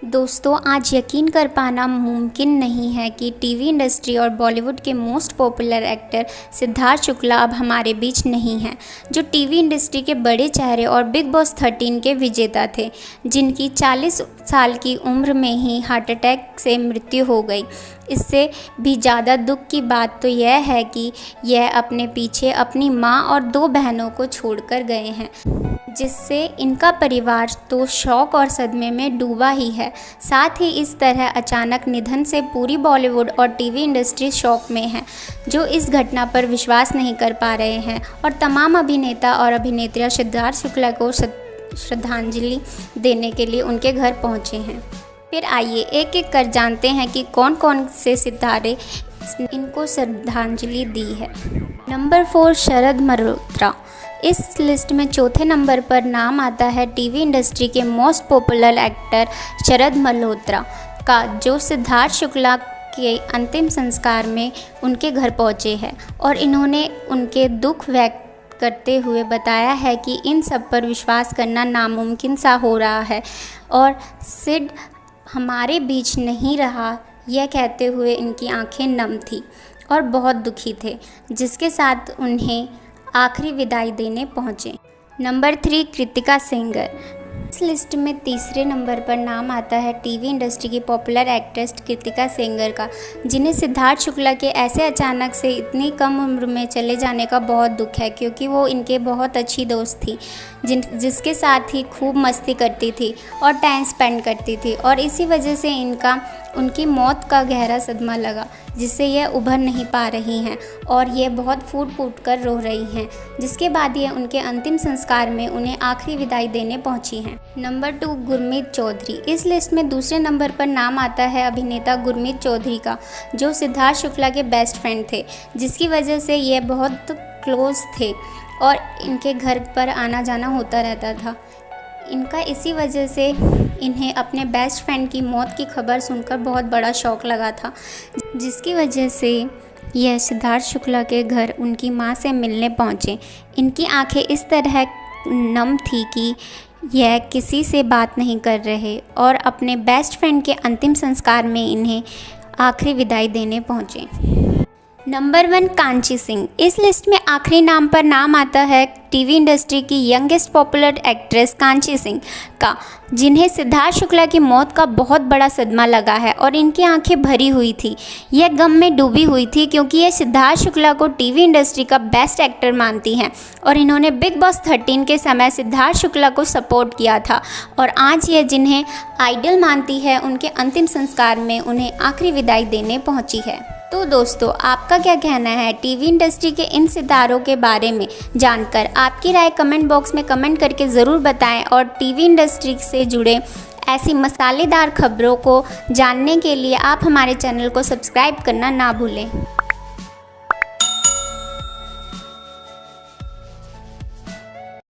दोस्तों, आज यकीन कर पाना मुमकिन नहीं है कि टीवी इंडस्ट्री और बॉलीवुड के most popular actor Siddharth Shukla अब हमारे बीच नहीं हैं, जो टीवी इंडस्ट्री के बड़े चेहरे और बिग बॉस 13 के विजेता थे, जिनकी 40 साल की उम्र में ही हार्ट अटैक से मृत्यु हो गई। इससे भी ज़्यादा दुख की बात तो यह है कि यह अपने पीछे अपनी मां और 2 बहनों को छोड़कर गए हैं, जिससे इनका परिवार तो शौक और सदमे में डूबा ही है। साथ ही इस तरह अचानक निधन से पूरी बॉलीवुड और टीवी इंडस्ट्री शौक में है, जो इस घटना पर विश्वास नहीं कर पा रहे हैं और तमाम अभिनेता और अभिनेत्रियां सिद्धार्थ शुक्ला को श्रद्धांजलि देने के लिए उनके घर पहुंचे हैं। फिर आइए एक एक कर जानते हैं कि कौन कौन से सितारे इनको श्रद्धांजलि दी है। नंबर 4, शरद मल्होत्रा। इस लिस्ट में चौथे नंबर पर नाम आता है टीवी इंडस्ट्री के मोस्ट पॉपुलर एक्टर शरद मल्होत्रा का, जो सिद्धार्थ शुक्ला के अंतिम संस्कार में उनके घर पहुंचे हैं और इन्होंने उनके दुख व्यक्त करते हुए बताया है कि इन सब पर विश्वास करना नामुमकिन सा हो रहा है और सिड हमारे बीच नहीं रहा, यह कहते हुए इनकी आंखें नम थी और बहुत दुखी थे, जिसके साथ उन्हें आखिरी विदाई देने पहुँचे। नंबर 3, कृतिका सेंगर। इस लिस्ट में तीसरे नंबर पर नाम आता है टीवी इंडस्ट्री की पॉपुलर एक्ट्रेस कृतिका सेंगर का, जिन्हें सिद्धार्थ शुक्ला के ऐसे अचानक से इतनी कम उम्र में चले जाने का बहुत दुख है, क्योंकि वो इनके बहुत अच्छी दोस्त थी, जिसके साथ ही खूब मस्ती करती थी और टाइम स्पेंड करती थी, और इसी वजह से उनकी मौत का गहरा सदमा लगा, जिससे यह उभर नहीं पा रही हैं और ये बहुत फूट कर रो रही हैं, जिसके बाद ये उनके अंतिम संस्कार में उन्हें आखिरी विदाई देने पहुंची हैं। नंबर 2, गुरमीत चौधरी। इस लिस्ट में दूसरे नंबर पर नाम आता है अभिनेता गुरमीत चौधरी का, जो सिद्धार्थ शुक्ला के बेस्ट फ्रेंड थे, जिसकी वजह से ये बहुत क्लोज थे और इनके घर पर आना जाना होता रहता था। इनका इसी वजह से इन्हें अपने बेस्ट फ्रेंड की मौत की खबर सुनकर बहुत बड़ा शौक लगा था, जिसकी वजह से यह सिद्धार्थ शुक्ला के घर उनकी मां से मिलने पहुंचे। इनकी आंखें इस तरह नम थी कि यह किसी से बात नहीं कर रहे और अपने बेस्ट फ्रेंड के अंतिम संस्कार में इन्हें आखिरी विदाई देने पहुंचे। नंबर 1, कांची सिंह। इस लिस्ट में आखिरी नाम पर नाम आता है टीवी इंडस्ट्री की youngest popular actress Kanchi Singh का, जिन्हें सिद्धार्थ शुक्ला की मौत का बहुत बड़ा सदमा लगा है और इनकी आंखें भरी हुई थी। यह गम में डूबी हुई थी, क्योंकि यह सिद्धार्थ शुक्ला को टीवी इंडस्ट्री का बेस्ट एक्टर मानती हैं और इन्होंने बिग बॉस 13 के समय सिद्धार्थ शुक्ला को सपोर्ट किया था, और आज यह जिन्हें आइडल मानती है, उनके अंतिम संस्कार में उन्हें आखिरी विदाई देने पहुंची है। तो दोस्तों, आपका क्या कहना है टीवी इंडस्ट्री के इन सितारों के बारे में जानकर? आपकी राय कमेंट बॉक्स में कमेंट करके ज़रूर बताएं और टीवी इंडस्ट्री से जुड़े ऐसी मसालेदार खबरों को जानने के लिए आप हमारे चैनल को सब्सक्राइब करना ना भूलें।